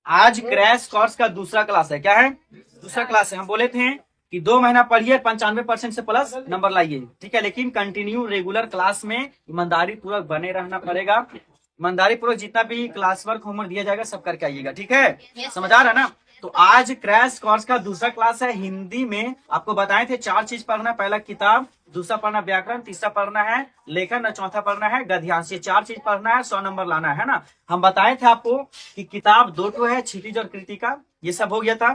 आज crash course का दूसरा क्लास है। क्या है? दूसरा क्लास है। हम बोले थे कि 2 महीना पढ़िए, 95% से प्लस नंबर लाइए, ठीक है। लेकिन कंटिन्यू रेगुलर क्लास में ईमानदारी पूर्वक बने रहना पड़ेगा। ईमानदारी पूर्वक जितना भी क्लास वर्क होमवर्क दिया जाएगा सब करके आइएगा, ठीक है। समझ आ रहा है ना? तो आज क्रैश कोर्स का दूसरा क्लास है। हिंदी में आपको बताए थे 4 चीज पढ़ना। पहला किताब, दूसरा पढ़ना व्याकरण, तीसरा पढ़ना है लेखन और चौथा पढ़ना है गद्यांश। ये 4 चीज पढ़ना है, 100 नंबर लाना है ना। हम बताए थे आपको कि किताब 2 है, क्षितिज और कृतिका, ये सब हो गया था,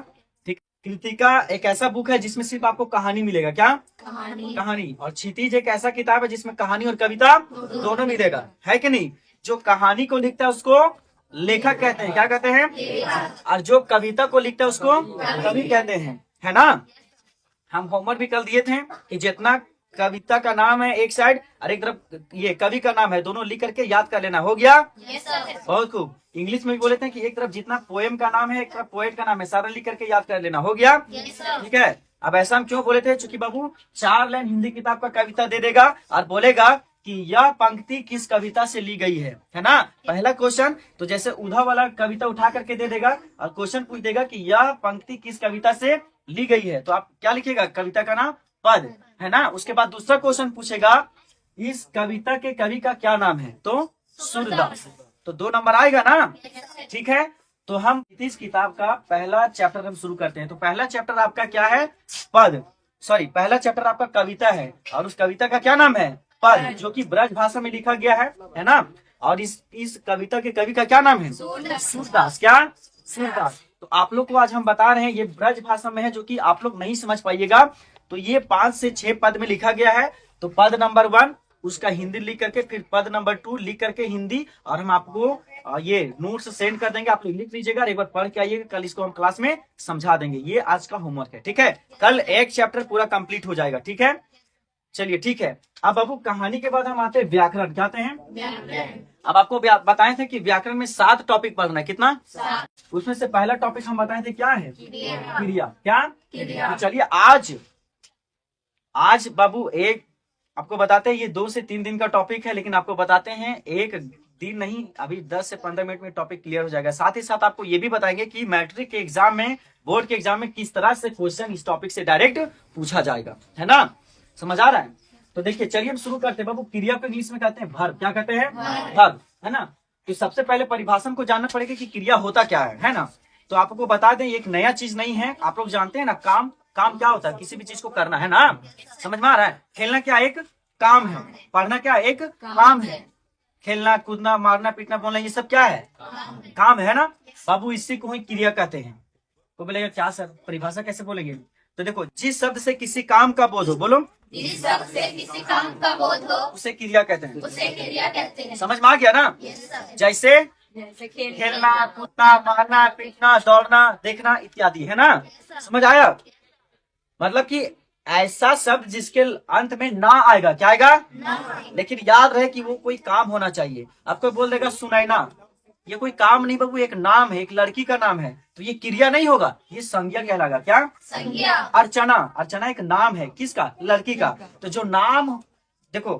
ठीक। कृतिका एक ऐसा बुक है जिसमें सिर्फ आपको कहानी मिलेगा। क्या? कहानी। और क्षितिज एक ऐसा किताब है जिसमें कहानी और कविता दोनों मिलेगा, है कि नहीं। जो कहानी को लिखता है उसको लेखक कहते हैं। क्या कहते हैं? और जो कविता को लिखता है उसको कवि कहते हैं, है ना। हम होमवर्क भी कल दिए थे कि जितना कविता का नाम है एक साइड और एक तरफ ये कवि का नाम है, दोनों लिख करके याद कर लेना। हो गया? बहुत खूब। इंग्लिश में भी बोले थे कि एक तरफ जितना पोएम का नाम है एक तरफ पोएट का नाम है, सारा लिख करके याद कर लेना। हो गया? ठीक है। अब ऐसा हम क्यों बोले थे? चूंकि बाबू 4 लाइन हिंदी किताब का कविता दे देगा और बोलेगा कि यह पंक्ति किस कविता से ली गई है ना। पहला क्वेश्चन तो जैसे उधा वाला कविता उठा करके दे देगा और क्वेश्चन पूछ देगा कि यह पंक्ति किस कविता से ली गई है, तो आप क्या लिखिएगा? कविता का नाम पद, है ना। उसके बाद दूसरा क्वेश्चन पूछेगा इस कविता के कवि का क्या नाम है, तो सूरदास। तो 2 नंबर आएगा ना, ठीक है। तो हम इस किताब का पहला चैप्टर हम शुरू करते हैं। तो पहला चैप्टर आपका क्या है? पद। सॉरी, पहला चैप्टर आपका कविता है और उस कविता का क्या नाम है? पद, जो कि ब्रज भाषा में लिखा गया है ना। और इस कविता के कवि का क्या नाम है? सूरदास। क्या? सूरदास। तो आप लोग को आज हम बता रहे हैं ये ब्रज भाषा में है, जो कि आप लोग नहीं समझ पाइएगा। तो ये 5 से 6 पद में लिखा गया है। तो पद नंबर 1 उसका हिंदी लिख करके, फिर पद नंबर 2 लिख करके हिंदी, और हम आपको ये नोट्स सेंड कर देंगे। आप लोग लिख लीजिएगा, एक बार पढ़ के आइएगा। कल इसको हम क्लास में समझा देंगे। ये आज का होमवर्क है, ठीक है। कल एक चैप्टर पूरा कंप्लीट हो जाएगा, ठीक है। चलिए, ठीक है। अब बाबू कहानी के बाद हम आते हैं व्याकरण। क्या आते हैं? अब आपको बताए थे कि व्याकरण में 7 टॉपिक पढ़ना है। कितना? 7। उसमें से पहला टॉपिक हम बताए थे क्या है? क्रिया। क्या? तो चलिए आज बाबू एक आपको बताते हैं, ये 2 से 3 दिन का टॉपिक है, लेकिन आपको बताते हैं एक दिन नहीं, अभी 10 से 15 मिनट में टॉपिक क्लियर हो जाएगा। साथ ही साथ आपको ये भी बताएंगे कि मैट्रिक के एग्जाम में, बोर्ड के एग्जाम में किस तरह से क्वेश्चन इस टॉपिक से डायरेक्ट पूछा जाएगा, है ना। समझ आ रहा है? तो देखिए, चलिए हम शुरू करते हैं। बाबू क्रिया को इंग्लिश में कहते हैं वर्ब। क्या कहते हैं? वर्ब, है ना। तो सबसे पहले परिभाषा को जानना पड़ेगा कि क्रिया होता क्या है ना। तो आपको बता दें, एक नया चीज नहीं है। आप लोग जानते हैं ना, काम क्या होता है? किसी भी चीज को करना, है ना। समझ में आ रहा है? खेलना क्या एक काम है, पढ़ना क्या एक काम है, खेलना कूदना मारना पीटना बोलना ये सब क्या है? काम है ना बाबू। इसी को ही क्रिया कहते हैं। तो बोलेगा क्या सर, परिभाषा कैसे बोलेंगे? तो देखो, जिस शब्द से किसी काम का बोध हो, बोलो, जिस शब्द से किसी काम का बोध हो उसे क्रिया कहते हैं। उसे क्रिया कहते हैं। समझ में आ गया ना? जैसे खेलना कूदना मारना पीटना दौड़ना देखना इत्यादि, है ना। समझ आया? मतलब कि ऐसा शब्द जिसके अंत में ना आएगा। क्या आएगा? लेकिन याद रहे कि वो कोई काम होना चाहिए। आपको बोल देगा सुनैना, ये कोई काम नहीं बाबू, एक नाम है, एक लड़की का नाम है, तो ये क्रिया नहीं होगा, ये संज्ञा कहलाएगा। क्या? संज्ञा। अर्चना एक नाम है, किसका? लड़की का। तो जो नाम, देखो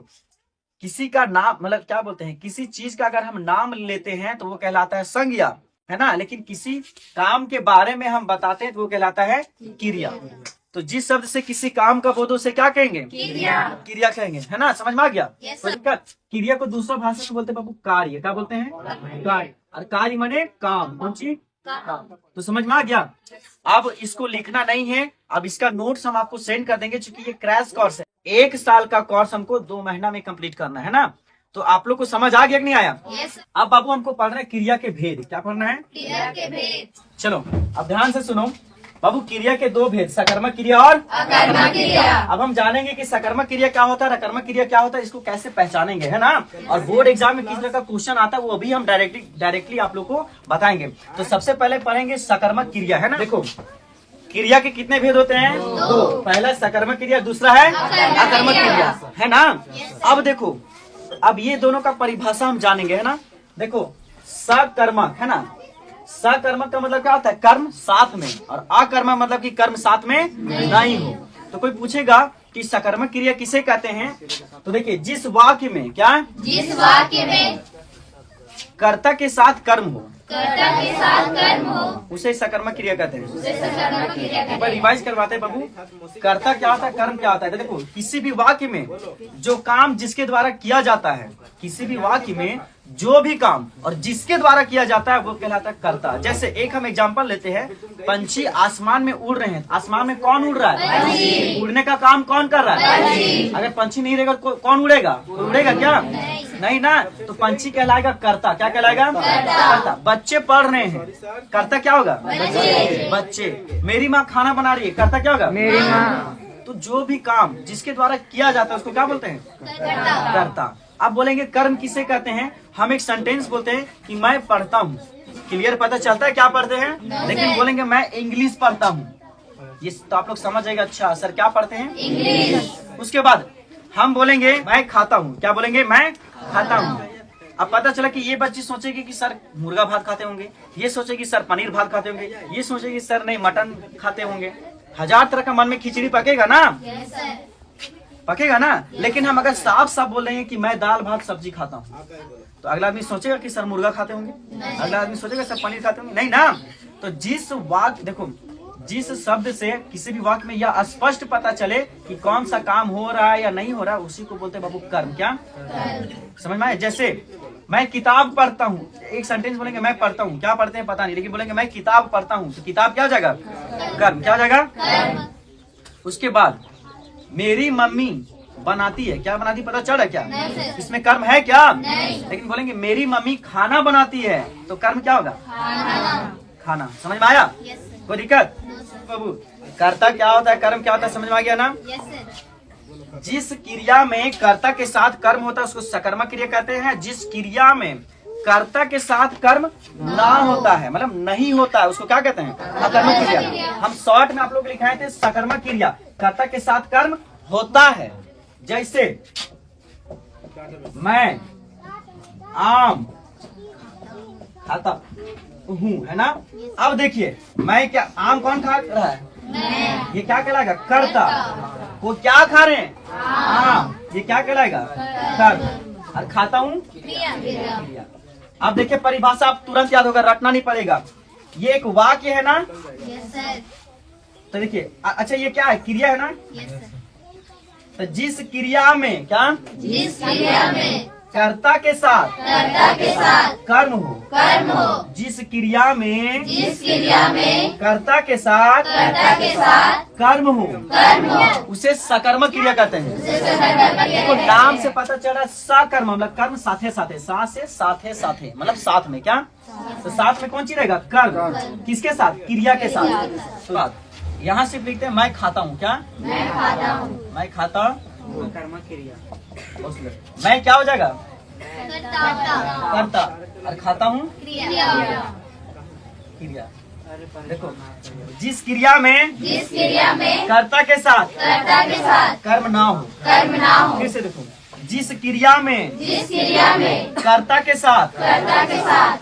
किसी का नाम मतलब क्या बोलते हैं, किसी चीज का अगर हम नाम लेते हैं तो वो कहलाता है संज्ञा, है ना। लेकिन किसी काम के बारे में हम बताते हैं तो वो कहलाता है क्रिया। तो जिस शब्द से किसी काम का बोध उसे क्या कहेंगे? क्रिया कहेंगे, है ना। समझ में आ गया? क्रिया को दूसरा भाषा में बोलते हैं बाबू कार्य। क्या बोलते हैं? कार्य। और कार्य माने काम। कौन सी? काम। तो समझ में आ गया? अब इसको लिखना नहीं है, अब इसका नोट्स हम आपको सेंड कर देंगे। चूंकि ये क्रैश कोर्स है, 1 साल का कोर्स हमको 2 महीना में कंप्लीट करना है ना। तो आप लोग को समझ आ गया कि नहीं आया? अब बाबू हमको पढ़ना है क्रिया के भेद। क्या पढ़ना है? क्रिया के भेद। चलो अब ध्यान से सुनो बाबू, क्रिया के 2 भेद, सकर्मक क्रिया और अकर्मक क्रिया। अब हम जानेंगे कि सकर्मक क्रिया क्या होता है, अकर्मक क्रिया क्या होता है, इसको कैसे पहचानेंगे, है ना। और बोर्ड एग्जाम में किस तरह का क्वेश्चन आता है वो भी हम डायरेक्टली आप लोग को बताएंगे। तो सबसे पहले पढ़ेंगे सकर्मक क्रिया, है ना। देखो क्रिया के कितने भेद होते हैं? 2। पहला सकर्मक क्रिया, दूसरा है अकर्मक क्रिया, है ना। अब देखो, अब ये दोनों का परिभाषा हम जानेंगे, है ना। देखो सकर्मक, है ना, सकर्मक का मतलब क्या होता है? कर्म साथ में, और अकर्मक मतलब कि कर्म साथ में नहीं हो। तो कोई पूछेगा कि सकर्मक क्रिया किसे कहते हैं, तो देखिए जिस वाक्य में, क्या? जिस वाक्य में कर्ता के साथ कर्म हो, कर्ता के साथ कर्म हो, उसे सकर्मक क्रिया कहते हैं। उसे सकर्मक क्रिया एक कहते बार रिवाइज करवाते हैं बाबू। कर्ता क्या होता है, कर्म क्या होता है। तो देखो किसी भी वाक्य में जो काम जिसके द्वारा किया जाता है, किसी भी वाक्य में जो भी काम और जिसके द्वारा किया जाता है वो कहलाता है कर्ता। जैसे एक हम एग्जांपल लेते हैं, पंछी आसमान में उड़ रहे हैं, आसमान में कौन उड़ रहा है, उड़ने का काम कौन कर रहा है। अगर पंछी नहीं रहेगा तो कौन उड़ेगा, उड़ेगा क्या, नहीं ना। तो पंछी कहलाएगा कर्ता। क्या कहलाएगा, कर्ता। बच्चे पढ़ रहे हैं, कर्ता क्या होगा, बच्चे। मेरी माँ खाना बना रही है, कर्ता क्या होगा, मेरी माँ। तो जो भी काम जिसके द्वारा किया जाता है उसको क्या बोलते हैं, कर्ता। आप बोलेंगे कर्म किसे कहते हैं, हम एक सेंटेंस बोलते हैं कि मैं पढ़ता हूँ, क्लियर पता चलता है क्या पढ़ते हैं। लेकिन बोलेंगे मैं इंग्लिश पढ़ता हूँ, ये तो आप लोग समझ जाएगा, अच्छा सर क्या पढ़ते हैं, इंग्लिश। उसके बाद हम बोलेंगे मैं खाता हूँ, क्या बोलेंगे, मैं खाता हूँ। अब पता चला कि ये बच्ची सोचेगी कि सर मुर्गा भात खाते होंगे, ये सोचेगी सर पनीर भात खाते होंगे, ये सोचेगी सर नहीं मटन खाते होंगे। हजार तरह का मन में खिचड़ी पकेगा ना, पकेगा ना। लेकिन हम अगर साफ साफ बोल रहे हैं कि मैं दाल भात सब्जी खाता हूँ, तो अगला आदमी सोचेगा कि सर मुर्गा खाते होंगे, अगला आदमी सोचेगा सर पनीर खाते होंगे, नहीं ना। तो जिस वाक्य, देखो जिस शब्द से किसी भी वाक्य में यह स्पष्ट पता चले कि कौन सा काम हो रहा है या नहीं हो रहा है, उसी को बोलते हैं बाबू कर्म। क्या समझ में आए। जैसे मैं किताब पढ़ता हूँ, एक सेंटेंस बोलेंगे मैं पढ़ता हूँ, क्या पढ़ते हैं पता नहीं, लेकिन बोलेंगे मैं किताब पढ़ता हूँ, तो किताब क्या हो जाएगा, कर्म। क्या हो जाएगा। उसके बाद मेरी मम्मी बनाती है, क्या बनाती पता चल रहा है क्या, इसमें कर्म है क्या, लेकिन बोलेंगे मेरी मम्मी खाना बनाती है, तो कर्म क्या होगा, खाना। समझ में आया, कोई दिक्कत बाबू। कर्ता क्या होता है, कर्म क्या होता है, समझ में आ गया ना। जिस क्रिया में कर्ता के साथ कर्म होता है उसको सकर्मक क्रिया कहते हैं। जिस क्रिया में कर्ता के साथ कर्म ना होता है, मतलब नहीं होता है, उसको क्या कहते हैं, अकर्मक क्रिया। हम शॉर्ट में आप लोग लिखाए थे सकर्मक क्रिया, कर्ता के साथ कर्म होता है। जैसे मैं आम खाता हूँ, है ना। अब देखिए मैं क्या, आम कौन खा रहा है, ये क्या कहलाएगा, कर्ता। वो क्या खा रहे हैं, आम, ये क्या कहलाएगा, कर्म। और खाता हूँ क्रिया। अब देखिए परिभाषा आप तुरंत याद होगा, रटना नहीं पड़ेगा। ये एक वाक्य है ना, तो देखिए अच्छा ये क्या है, क्रिया है ना। तो जिस क्रिया में क्या, जिस क्रिया में कर्ता के साथ कर्म हो, जिस क्रिया में कर्ता के साथ कर्म हो, उसे सकर्मक क्रिया कहते हैं। देखो नाम से पता चल रहा है, सकर्म मतलब कर्म साथे साथे, सा से साथे साथे मतलब साथ में, क्या तो साथ में कौन चीज रहेगा, कर्म। किसके साथ, क्रिया के साथ। तो यहाँ सिर्फ लिखते हैं मैं खाता हूँ, क्या मैं खाता हूँ, कर्म क्रिया। मैं क्या हो जाएगा, करता, और खाता हूँ क्रिया। देखो जिस क्रिया में कर्ता के साथ कर्म ना हो, फिर से देखो जिस क्रिया में कर्ता के साथ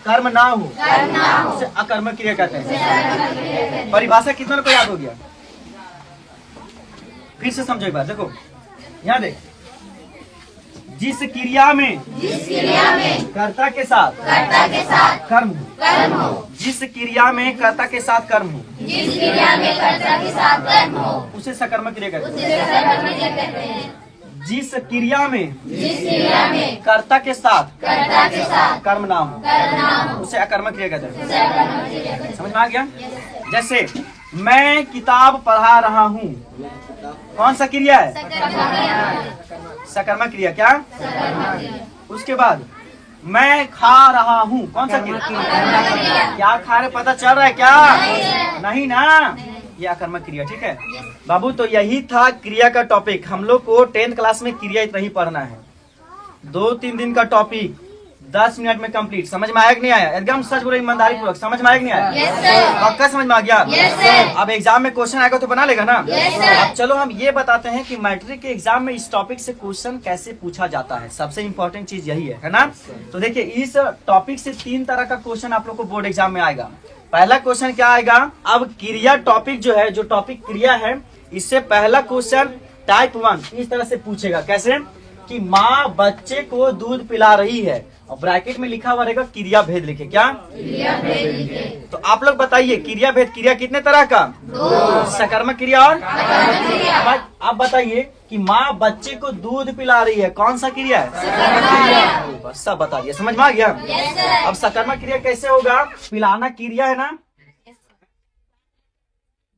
कर्म ना हो, उसे अकर्मक क्रिया कहते हैं। परिभाषा कितना को याद हो गया, फिर से समझो एक बार। देखो यहाँ देख, जिस क्रिया में कर्ता के साथ कर्म हो, जिस क्रिया में कर्ता के साथ कर्म हो, उसे सकर्मक क्रिया कहते हैं। जिस क्रिया में कर्ता के साथ कर्म ना हो, उसे अकर्मक क्रिया कहते हैं। समझ में आ गया। जैसे मैं किताब पढ़ा रहा हूँ, कौन सा क्रिया है, सकर्मक क्रिया। क्या उसके बाद मैं खा रहा हूँ, कौन सा क्रिया, क्या खा रहे पता चल रहा है क्या, नहीं ना, ये अकर्मक क्रिया। ठीक है बाबू, तो यही था क्रिया का टॉपिक। हम लोग को 10th क्लास में क्रिया इतना ही पढ़ना है, 2-3 दिन का टॉपिक 10 मिनट में कंप्लीट। समझ में आया कि नहीं आया, एकदम सच बोलो ईमानदारी पूर्वक, समझ में आया कि नहीं आया, पक्का समझ में आ गया। अब एग्जाम में क्वेश्चन आएगा तो बना लेगा ना। अब चलो हम ये बताते हैं कि मैट्रिक के एग्जाम में इस टॉपिक से क्वेश्चन कैसे पूछा जाता है। सबसे इम्पोर्टेंट चीज यही है ना। तो देखिए इस टॉपिक से 3 तरह का क्वेश्चन आप लोग को बोर्ड एग्जाम में आएगा। पहला क्वेश्चन क्या आएगा, अब क्रिया टॉपिक जो है, जो टॉपिक क्रिया है, इससे पहला क्वेश्चन टाइप 1 इस तरह से पूछेगा। कैसे कि माँ बच्चे को दूध पिला रही है, और ब्रैकेट में लिखा हुआ रहेगा क्रिया भेद लिखे। क्या क्रिया भेद लिखे। तो आप लोग बताइए क्रिया भेद क्रिया कितने तरह का? सकर्मक क्रिया और सकर्मक क्रिया। आप बताइए कि माँ बच्चे को दूध पिला रही है, कौन सा क्रिया है? सकर्मक क्रिया। बस सब बता दिया, समझ में आ गया। Yes sir. अब सकर्मक क्रिया कैसे होगा? पिलाना क्रिया है ना,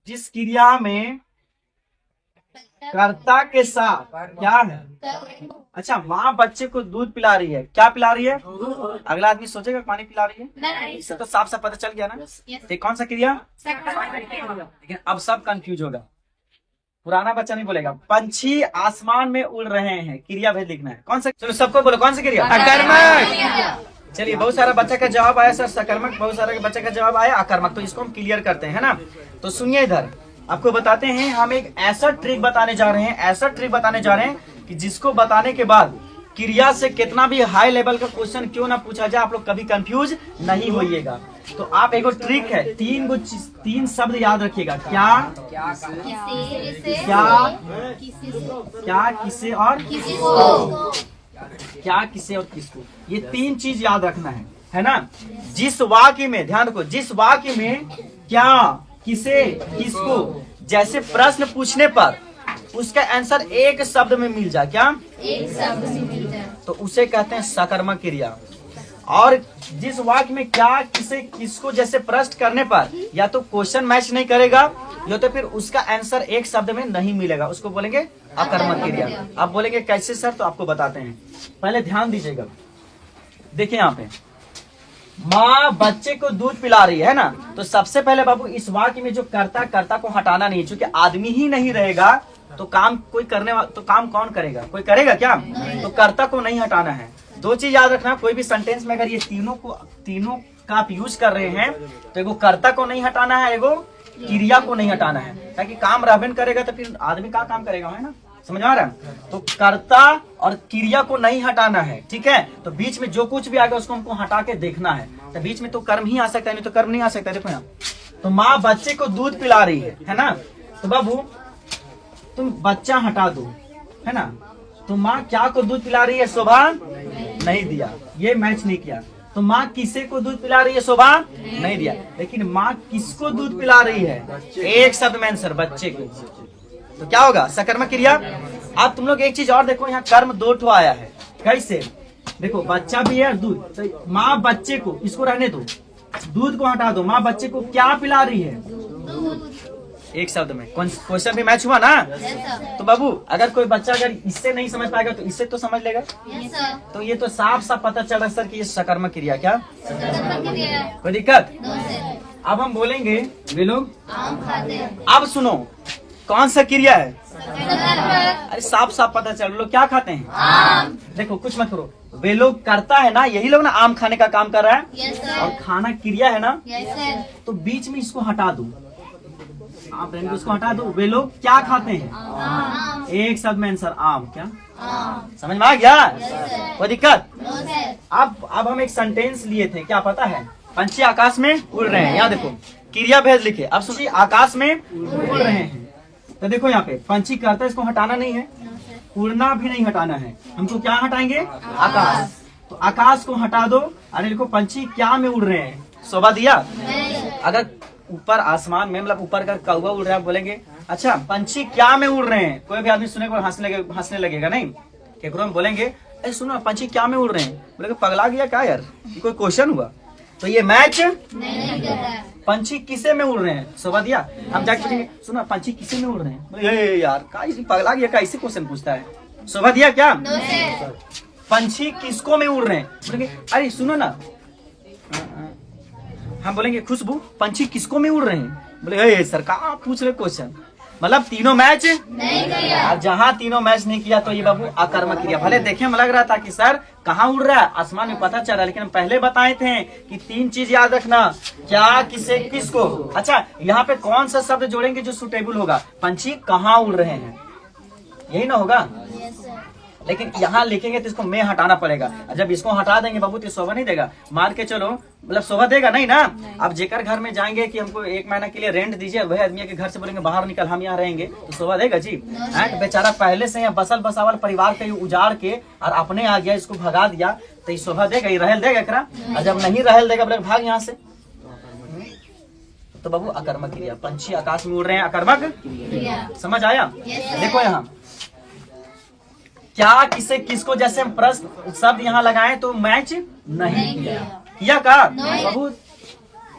जिस क्रिया में कर्ता के साथ क्या है? अच्छा, माँ बच्चे को दूध पिला रही है, क्या पिला रही है? अगला आदमी सोचेगा पानी पिला रही है, नहीं। इससे तो साफ साफ पता चल गया ना। तो कौन सा क्रिया? लेकिन अब सब कंफ्यूज होगा, पुराना बच्चा नहीं बोलेगा। पंछी आसमान में उड़ रहे हैं, क्रिया भेद लिखना है। कौन सा? चलो सबको बोलो, कौन सा क्रिया? अकर्मक। चलिए, बहुत सारा बच्चा का जवाब आया सर सकर्मक, बहुत सारा बच्चा का जवाब आया अकर्मक, तो इसको हम क्लियर करते हैं, है ना। तो सुनिए, इधर आपको बताते हैं, हम एक ऐसा ट्रिक बताने जा रहे हैं, कि जिसको बताने के बाद क्रिया से कितना भी हाई लेवल का क्वेश्चन क्यों ना पूछा जाए, आप लोग कभी कंफ्यूज नहीं होइएगा। तो आप एक ट्रिक है, तीन शब्द याद रखिएगा। क्या, किसे और क्या, किसे और किसको, ये तीन चीज याद रखना है ना। जिस वाक्य में, ध्यान रखो, जिस वाक्य में क्या, किसे, किसको जैसे प्रश्न पूछने पर उसका आंसर एक शब्द में मिल जाए, क्या एक शब्द में मिल जाए, तो उसे कहते हैं सकर्मक क्रिया। और जिस वाक्य में क्या, किसे, किसको जैसे प्रश्न करने पर या तो क्वेश्चन मैच नहीं करेगा या तो फिर उसका आंसर एक शब्द में नहीं मिलेगा, उसको बोलेंगे अकर्मक क्रिया। आप बोलेंगे कैसे सर, तो आपको बताते हैं, पहले ध्यान दीजिएगा। देखिए यहाँ पे माँ बच्चे को दूध पिला रही है ना, तो सबसे पहले बाबू इस वाक्य में जो कर्ता को हटाना नहीं, क्योंकि आदमी ही नहीं रहेगा तो काम कोई करने वाला, तो काम कौन करेगा? कोई करेगा क्या? तो कर्ता को नहीं हटाना है। दो चीज याद रखना, कोई भी सेंटेंस में अगर ये तीनों का आप यूज कर रहे हैं तो एगो कर्ता को नहीं हटाना है, एगो क्रिया को नहीं हटाना है, ताकि काम रावण करेगा तो फिर आदमी का काम करेगा, है ना। समझ आ रहा है? तो कर्ता और क्रिया को नहीं हटाना है, ठीक है। तो बीच में जो कुछ भी आएगा उसको हमको हटा के देखना है। तो बीच में तो कर्म ही आ सकता है, नहीं तो कर्म नहीं आ सकता। देखो यहाँ, तो माँ बच्चे को दूध पिला रही है ना, तो बाबू तुम बच्चा हटा दो, है ना। तो माँ क्या को दूध पिला रही है? शोभा नहीं दिया, ये मैच नहीं किया। तो माँ किसे को दूध पिला रही है? शोभा नहीं दिया। लेकिन माँ किसको दूध पिला रही है? एक शब्द में आंसर, बच्चे को। तो क्या होगा? सकर्मक क्रिया। अब तुम लोग एक चीज और देखो, यहाँ कर्म दो ठो आया है। कैसे? देखो, बच्चा भी है और दूध, तो माँ बच्चे को, इसको रहने दो, दूध को हटा दो, माँ बच्चे को क्या पिला रही है? एक शब्द में। क्वेश्चन भी मैच हुआ ना। तो बाबू अगर कोई बच्चा अगर इससे नहीं समझ पाएगा तो इससे तो समझ लेगा। तो ये तो साफ साफ पता चल रहा है सर कि ये सकर्मक क्रिया। क्या कोई दिक्कत? अब हम बोलेंगे वे लोग आम खाते हैं। अब सुनो, कौन सा क्रिया है? सकर्मक। अरे साफ साफ पता चल, लोग क्या खाते हैं? आम। देखो कुछ मत करो, वे लोग करता है ना, यही लोग ना आम खाने का काम कर रहा है, यस और सर। खाना क्रिया है ना। Yes sir. तो बीच में इसको हटा दो, आप इसको हटा दो। वे लोग क्या खाते हैं? आम। एक शब्द में आंसर आम। क्या आम। समझ में आ गया? Yes sir. कोई दिक्कत? No sir. अब हम एक सेंटेंस लिए थे, क्या पता है? पंछी आकाश में उड़ रहे हैं। यहाँ देखो क्रिया भेद लिखे। अब सोचिए आकाश में उड़ रहे हैं, तो देखो यहाँ पे पंछी करता है, इसको हटाना नहीं है, नो सर। उड़ना भी नहीं हटाना है, हमको क्या हटाएंगे? आकाश। तो आकाश को हटा दो। अरे देखो पंछी क्या में उड़ रहे हैं? शोभा दिया। नहीं। अगर ऊपर आसमान में, मतलब ऊपर का कौवा उड़ रहा है, बोलेंगे अच्छा पंछी क्या में उड़ रहे हैं? कोई भी आदमी सुनेगा हंसने लगेगा नहीं। केकरो हम बोलेंगे अरे सुनो पंछी क्या में उड़ रहे हैं, बोलेगे पगला गया क्या यार, ये कोई क्वेश्चन हुआ? तो ये मैच नहीं कर रहा। पंछी किसे में उड़ रहे हैं? शोभा दिया। हम जाके पूछेंगे सुनो पंछी किसे में उड़ रहे हैं, बोले ए यार का पगला गया, कैसे क्वेश्चन पूछता है? शोभा दिया क्या? No sir. पंछी किसको में उड़ रहे हैं? बोलेंगे अरे सुनो ना, हम बोलेंगे खुशबू पंछी किसको में उड़ रहे हैं? बोले ए सर कहाँ पूछ रहे क्वेश्चन? मतलब तीनों मैच नहीं किया। अब जहाँ तीनों मैच नहीं किया तो ये बाबू अकर्मक क्रिया। भले देखे में लग रहा था कि सर कहाँ उड़ रहा है, आसमान में पता चल रहा है, लेकिन हम पहले बताए थे कि तीन चीज याद रखना, क्या, किसे, किसको। अच्छा यहाँ पे कौन सा शब्द जोड़ेंगे जो सुटेबल होगा? पंछी कहाँ उड़ रहे हैं, यही ना होगा। Yes sir. लेकिन यहाँ लिखेंगे तो इसको मैं हटाना पड़ेगा। जब इसको हटा देंगे बाबू तो शोभा नहीं देगा। मान के चलो मतलब शोभा देगा नहीं ना। अब जेकर घर में जाएंगे कि हमको 1 महीना के लिए रेंट दीजिए, वही आदमी के घर से बोलेंगे बाहर निकल हम यहाँ रहेंगे, तो शोभा देगा जी? तो बेचारा पहले से यहाँ बसल बसावल परिवार के उजाड़ के और अपने आ गया, इसको भगा दिया, तो ये शोभा देगा? ये रहल देगा एकरा? और जब नहीं रहल देगा बोले भाग यहाँ से, तो बाबू अकर्मक क्रिया। पंछी आकाश में उड़ रहे हैं, अकर्मक क्रिया। समझ आया? Yes, देखो यहाँ क्या किसे किसको जैसे हम प्रश्न शब्द यहाँ लगाए तो मैच नहीं किया का बाबू।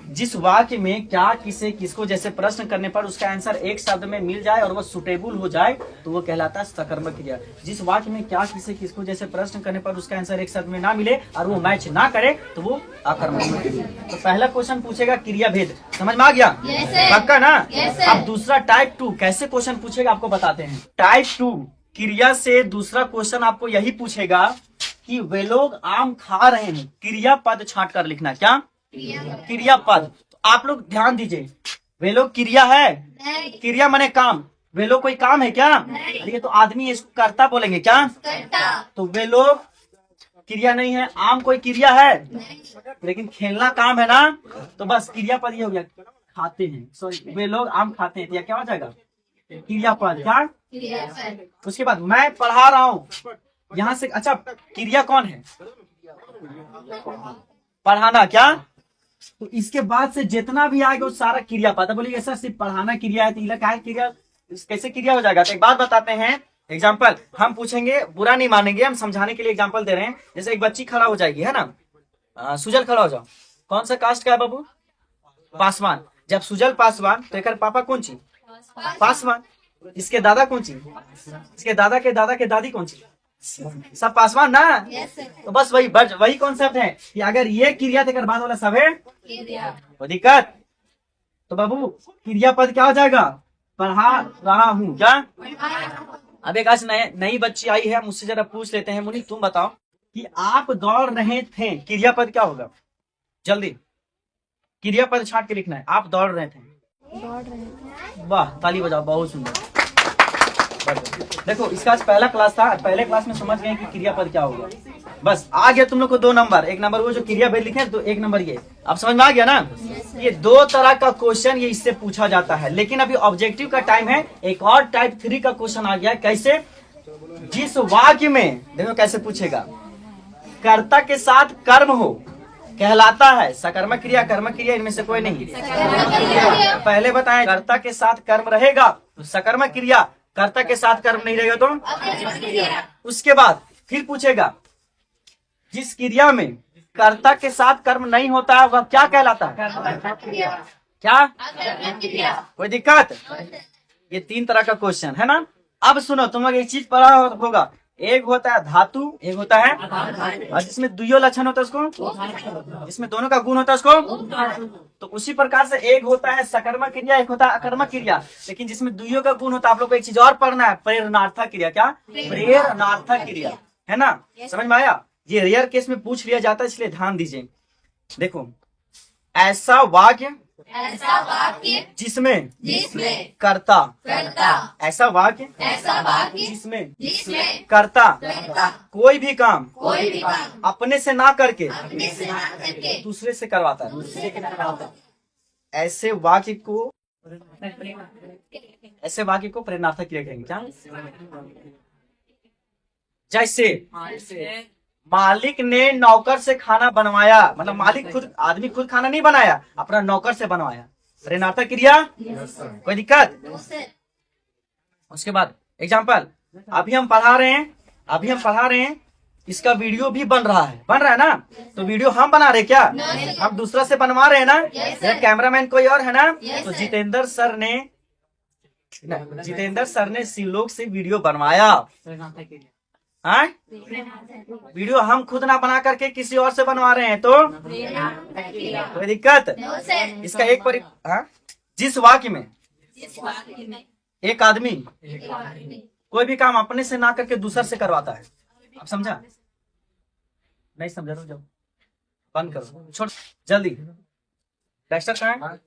जिस वाक्य में क्या किसे किसको जैसे प्रश्न करने पर उसका आंसर एक शब्द में मिल जाए और वो सुटेबल हो जाए तो वो कहलाता है सकर्मक क्रिया। जिस वाक्य में क्या किसे किसको जैसे प्रश्न करने पर उसका आंसर एक शब्द में ना मिले और वो मैच ना करे तो वो अकर्मक क्रिया। तो पहला क्वेश्चन पूछेगा क्रिया भेद, समझ में आ गया? Yes, sir. पक्का ना? Yes, sir. अब दूसरा टाइप 2 कैसे क्वेश्चन पूछेगा आपको बताते हैं। टाइप 2 क्रिया से दूसरा क्वेश्चन आपको यही पूछेगा कि वे लोग आम खा रहे हैं, क्रिया पद छांट कर लिखना। क्या? क्रिया पद। तो आप लोग ध्यान दीजिए, वे लोग क्रिया है, नहीं। क्रिया माने काम, वे लोग कोई काम है क्या? ये तो आदमी इसको करता बोलेंगे क्या? करता। तो वे लोग क्रिया नहीं है। आम कोई क्रिया है? नहीं। लेकिन खेलना काम है ना, तो बस क्रिया पद ये हो गया, खाते हैं। सॉरी, वे लोग आम खाते हैं, तो क्या हो जाएगा? क्रिया पद। क्या? क्रिया पद। उसके बाद मैं पढ़ा रहा हूँ, यहाँ से अच्छा क्रिया कौन है? पढ़ाना। क्या? तो इसके बाद से जितना भी आएगा वो सारा क्रिया पद। बोलिए सर सिर्फ पढ़ाना क्रिया है तो इला क्या क्रिया, कैसे क्रिया हो जाएगा? तो एक बात बताते हैं, एग्जाम्पल हम पूछेंगे, बुरा नहीं मानेंगे, हम समझाने के लिए एग्जाम्पल दे रहे हैं। जैसे एक बच्ची खड़ा हो जाएगी है ना, सुजल खड़ा हो जाओ, कौन सा कास्ट का है बाबू? पासवान। जब सुजल पासवान तो एक पापा कौन ची? पासवान। इसके दादा कौन ची? इसके दादा के दादी कौन ची? सब पासवान ना। Yes, sir. तो बस वही कॉन्सेप्ट है कि अगर ये क्रिया थे बाद वाला सब है क्रिया। तो दिक्कत। तो बाबू क्रिया पद क्या हो जाएगा? पढ़ा रहा हूँ। क्या? अब एक आज नई बच्ची आई है, मुझसे जरा पूछ लेते हैं, मुनी तुम बताओ कि आप दौड़ रहे थे, क्रिया पद क्या होगा? जल्दी क्रिया पद छांट के लिखना है। आप दौड़ रहे थे। वाह, ताली बजाओ, बहुत सुंदर। देखो इसका आज पहला क्लास था, पहले क्लास में समझ गए कि क्रिया पद क्या होगा। बस आ गया तुम लोग को 2 नंबर, एक नंबर वो जो क्रिया भेद लिखे तो 1 नंबर ये। अब समझ में आ गया ना? ये 2 तरह का क्वेश्चन ये इससे पूछा जाता है। लेकिन अभी ऑब्जेक्टिव का टाइम है, एक और टाइप 3 का क्वेश्चन आ गया। कैसे? जिस वाक्य में देखो कैसे पूछेगा, कर्ता के साथ कर्म हो कहलाता है सकर्मक क्रिया, कर्मक क्रिया, इनमें से कोई नहीं। पहले बताएं, कर्ता के साथ कर्म रहेगा तो सकर्मक क्रिया, कर्ता के साथ कर्म नहीं रहेगा तो। उसके बाद फिर पूछेगा जिस क्रिया में कर्ता के साथ कर्म नहीं होता है वह क्या कहलाता है? क्या? कोई दिक्कत? ये 3 तरह का क्वेश्चन है ना। अब सुनो, तुम लोग एक चीज पढ़ा होगा, एक होता है धातु, एक होता है और जिसमें दुइयो लक्षण होता है उसको, जिसमें दोनों का गुण होता है उसको। तो उसी प्रकार से एक होता है सकर्मक क्रिया, एक होता है अकर्मक क्रिया। लेकिन जिसमें दुइयों का गुण होता है, आप लोग को एक चीज और पढ़ना है, प्रेरणार्थक क्रिया। क्या? प्रेरणार्थक क्रिया, है ना? समझ में आया? ये रेयर केस में पूछ लिया जाता है, इसलिए ध्यान दीजिए। देखो ऐसा वाक्य जिसमें कर्ता, ऐसा वाक्य जिसमें कर्ता कोई भी काम अपने से ना करके दूसरे से करवाता है, ऐसे वाक्य को प्रेरणार्थक क्रिया कहेंगे। क्या? जैसे मालिक ने नौकर से खाना बनवाया, मतलब मालिक खुद, आदमी खुद खाना नहीं बनाया, अपना नौकर से बनवाया, प्रेरणार्थक क्रिया। कोई दिक्कत? उसके बाद एग्जाम्पल अभी हम पढ़ा रहे हैं, इसका वीडियो भी बन रहा है ना। तो वीडियो हम बना रहे क्या? हम दूसरा से बनवा रहे हैं ना। कैमरामैन कोई और है ना। तो जितेंद्र सर ने सिलोक से वीडियो बनवाया। हाँ? वीडियो हम खुद ना बना करके किसी और से बनवा रहे हैं, तो कोई दिक्कत? इसका एक जिस वाक्य में एक आदमी कोई भी काम अपने से ना करके दूसर से करवाता है। अब समझा? नहीं समझा तो जाओ बंद करो, छोड़ जल्दी। टेक्स्टर कहाँ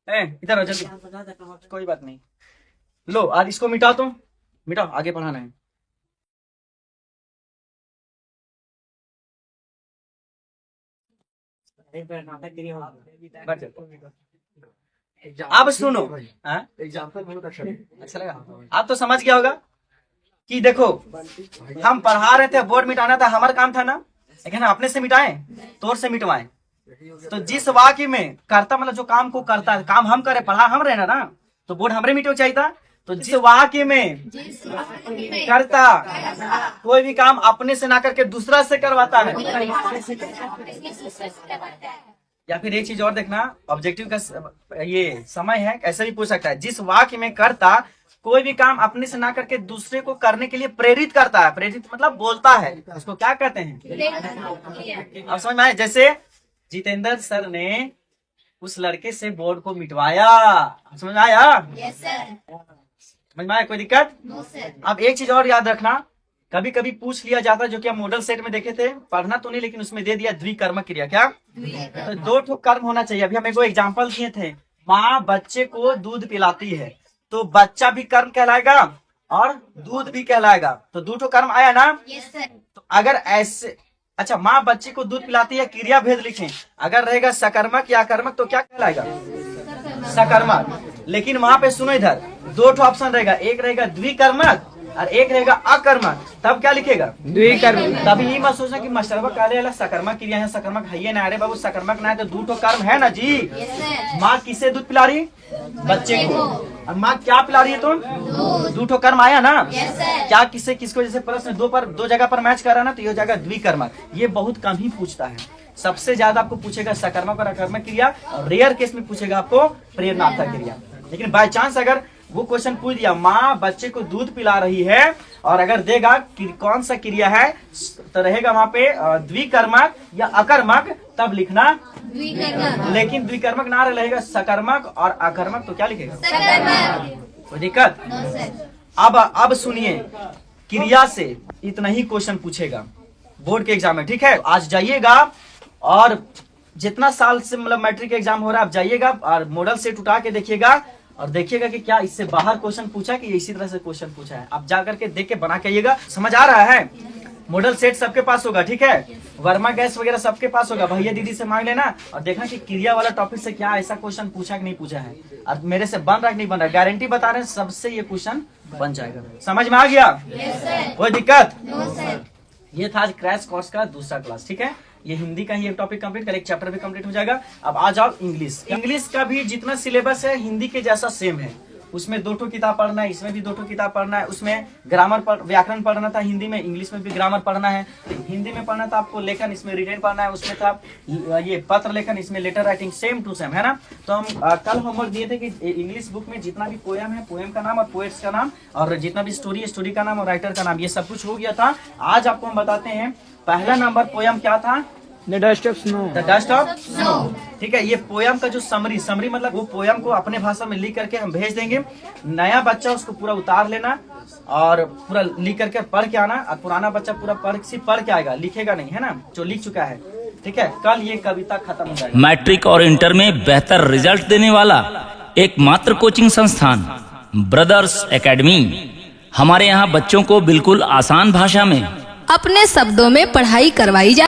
है? इधर आओ जल्दी। कोई बात नहीं, लो आज इसको मिटाओ, आगे पढ़ाना है। बैठ जाओ। अब सुनो, हाँ? अच्छा लगा? आप तो समझ गया होगा कि देखो हम पढ़ा रहे थे, बोर्ड मिटाना था, हमारा काम था ना, लेकिन हम अपने से मिटाएं, तोर से मिटवाएं। तो जिस वाक्य में कर्ता मतलब जो काम को करता है, काम हम करे, पढ़ा हम रहना ना, तो बोर्ड हमरे मिटे चाहिए था। तो जिस वाक्य में कर्ता कोई भी काम अपने से ना करके दूसरा से करवाता है, या फिर एक चीज और देखना, ऑब्जेक्टिव का ये समय है, ऐसे भी पूछ सकता है। जिस वाक्य में कर्ता कोई भी काम अपने से ना करके दूसरे को करने के लिए प्रेरित करता है, प्रेरित मतलब बोलता है, उसको क्या कहते हैं? अब समझ में आए? जैसे जितेंद्र सर ने उस लड़के से बोर्ड को मिटवाया, समझ में आया? समझ में आया? कोई दिक्कत? अब एक चीज और याद रखना, कभी कभी पूछ लिया जाता है, जो कि हम मॉडल सेट में देखे थे, पढ़ना तो नहीं लेकिन उसमें दे दिया द्विकर्मक क्रिया। क्या? तो दो ठो कर्म होना चाहिए। अभी हम एक एग्जाम्पल दिए थे, माँ बच्चे को दूध पिलाती है, तो बच्चा भी कर्म कहलाएगा और दूध भी कहलाएगा, तो दो ठो कर्म आया ना। तो अगर ऐसे, अच्छा, माँ बच्चे को दूध पिलाती है, क्रिया भेद लिखें, अगर रहेगा सकर्मक या अकर्मक तो क्या कहलाएगा? सकर्मक। लेकिन वहां पे सुनो, इधर दो ठो ऑप्शन रहेगा, एक रहेगा द्विकर्मक और एक रहेगा अकर्मक, तब क्या लिखेगा? द्विकर्मक। तभी ये मत सोचना कि मास्टरवा काले वाला सकर्मक क्रिया है, सकर्मक है ना। अरे बाबू, सकर्मक ना है तो दो ठो कर्म है ना जी। माँ किसे दूध पिला रही? बच्चे को। और माँ क्या पिला रही है? तो दो ठो कर्म आया ना। क्या किसे किसको, जैसे प्रश्न दो जगह पर मैच कर रहा ना, तो ये जगह द्विकर्मक। ये बहुत कम ही पूछता है, सबसे ज्यादा आपको पूछेगा सकर्मक और अकर्मक क्रिया, और रेयर केस में पूछेगा आपको प्रेरणार्थक क्रिया। लेकिन बाय चांस अगर वो क्वेश्चन पूछ दिया, माँ बच्चे को दूध पिला रही है, और अगर देगा कि कौन सा क्रिया है, तो रहेगा वहां पे द्विकर्मक या अकर्मक, तब लिखना द्विकर्मक। लेकिन द्विकर्मक ना रहेगा सकर्मक और अकर्मक, तो क्या लिखेगा? कोई दिक्कत? अब सुनिए, क्रिया से इतना ही क्वेश्चन पूछेगा बोर्ड के एग्जाम में, ठीक है? आज जाइएगा और जितना साल से मतलब मैट्रिक एग्जाम हो रहा है, आप जाइएगा और मॉडल सेट उठा के देखिएगा और देखिएगा कि क्या इससे बाहर क्वेश्चन पूछा कि इसी तरह से क्वेश्चन पूछा है। आप जाकर के देख के बना के आइएगा। समझ आ रहा है? मॉडल सेट सबके पास होगा, ठीक है? वर्मा गैस वगैरह सबके पास होगा, भैया दीदी से मांग लेना और देखना कि क्रिया वाला टॉपिक से क्या ऐसा क्वेश्चन पूछा कि नहीं पूछा है, और मेरे से बन रहा कि नहीं बन रहा। गारंटी बता रहे हैं सबसे ये क्वेश्चन बन जाएगा। समझ में आ गया? कोई दिक्कत? ये था आज क्रैश कोर्स का दूसरा क्लास, ठीक है? ये हिंदी का ही एक टॉपिक कंप्लीट कर, एक चैप्टर भी कंप्लीट हो जाएगा। अब आ जाओ इंग्लिश। इंग्लिश का भी जितना सिलेबस है हिंदी के जैसा सेम है। उसमें दो ठो किताब पढ़ना है, इसमें भी दो ठो किताब पढ़ना है। उसमें ग्रामर पर व्याकरण पढ़ना था हिंदी में, इंग्लिश में भी ग्रामर पढ़ना है। हिंदी में पढ़ना था आपको लेखन, इसमें रिटेन पढ़ना है। उसमें था ये पत्र लेखन, इसमें letter writing, same to same, है ना? तो हम कल होमवर्क दिए थे कि इंग्लिश बुक में जितना भी पोएम है, पोएम का नाम और पोएट्स का नाम, और जितना भी स्टोरी है, स्टोरी का नाम और राइटर का नाम, ये सब कुछ हो गया था। आज आपको हम बताते हैं पहला नंबर पोएम क्या था? The Dust of Snow. The Dust of Snow। ठीक है, ये पोयम का जो समरी मतलब वो पोयम को अपने भाषा में लिख करके हम भेज देंगे। नया बच्चा उसको पूरा उतार लेना और पूरा लिख करके पढ़ के आना, और पुराना बच्चा पूरा पढ़ के आएगा, लिखेगा नहीं, है ना? जो लिख चुका है, ठीक है? कल ये कविता खत्म हो जाएगी। मैट्रिक और इंटर में बेहतर रिजल्ट देने वाला एकमात्र कोचिंग संस्थान ब्रदर्स एकेडमी। हमारे यहाँ बच्चों को बिल्कुल आसान भाषा में अपने शब्दों में पढ़ाई करवाई जाए।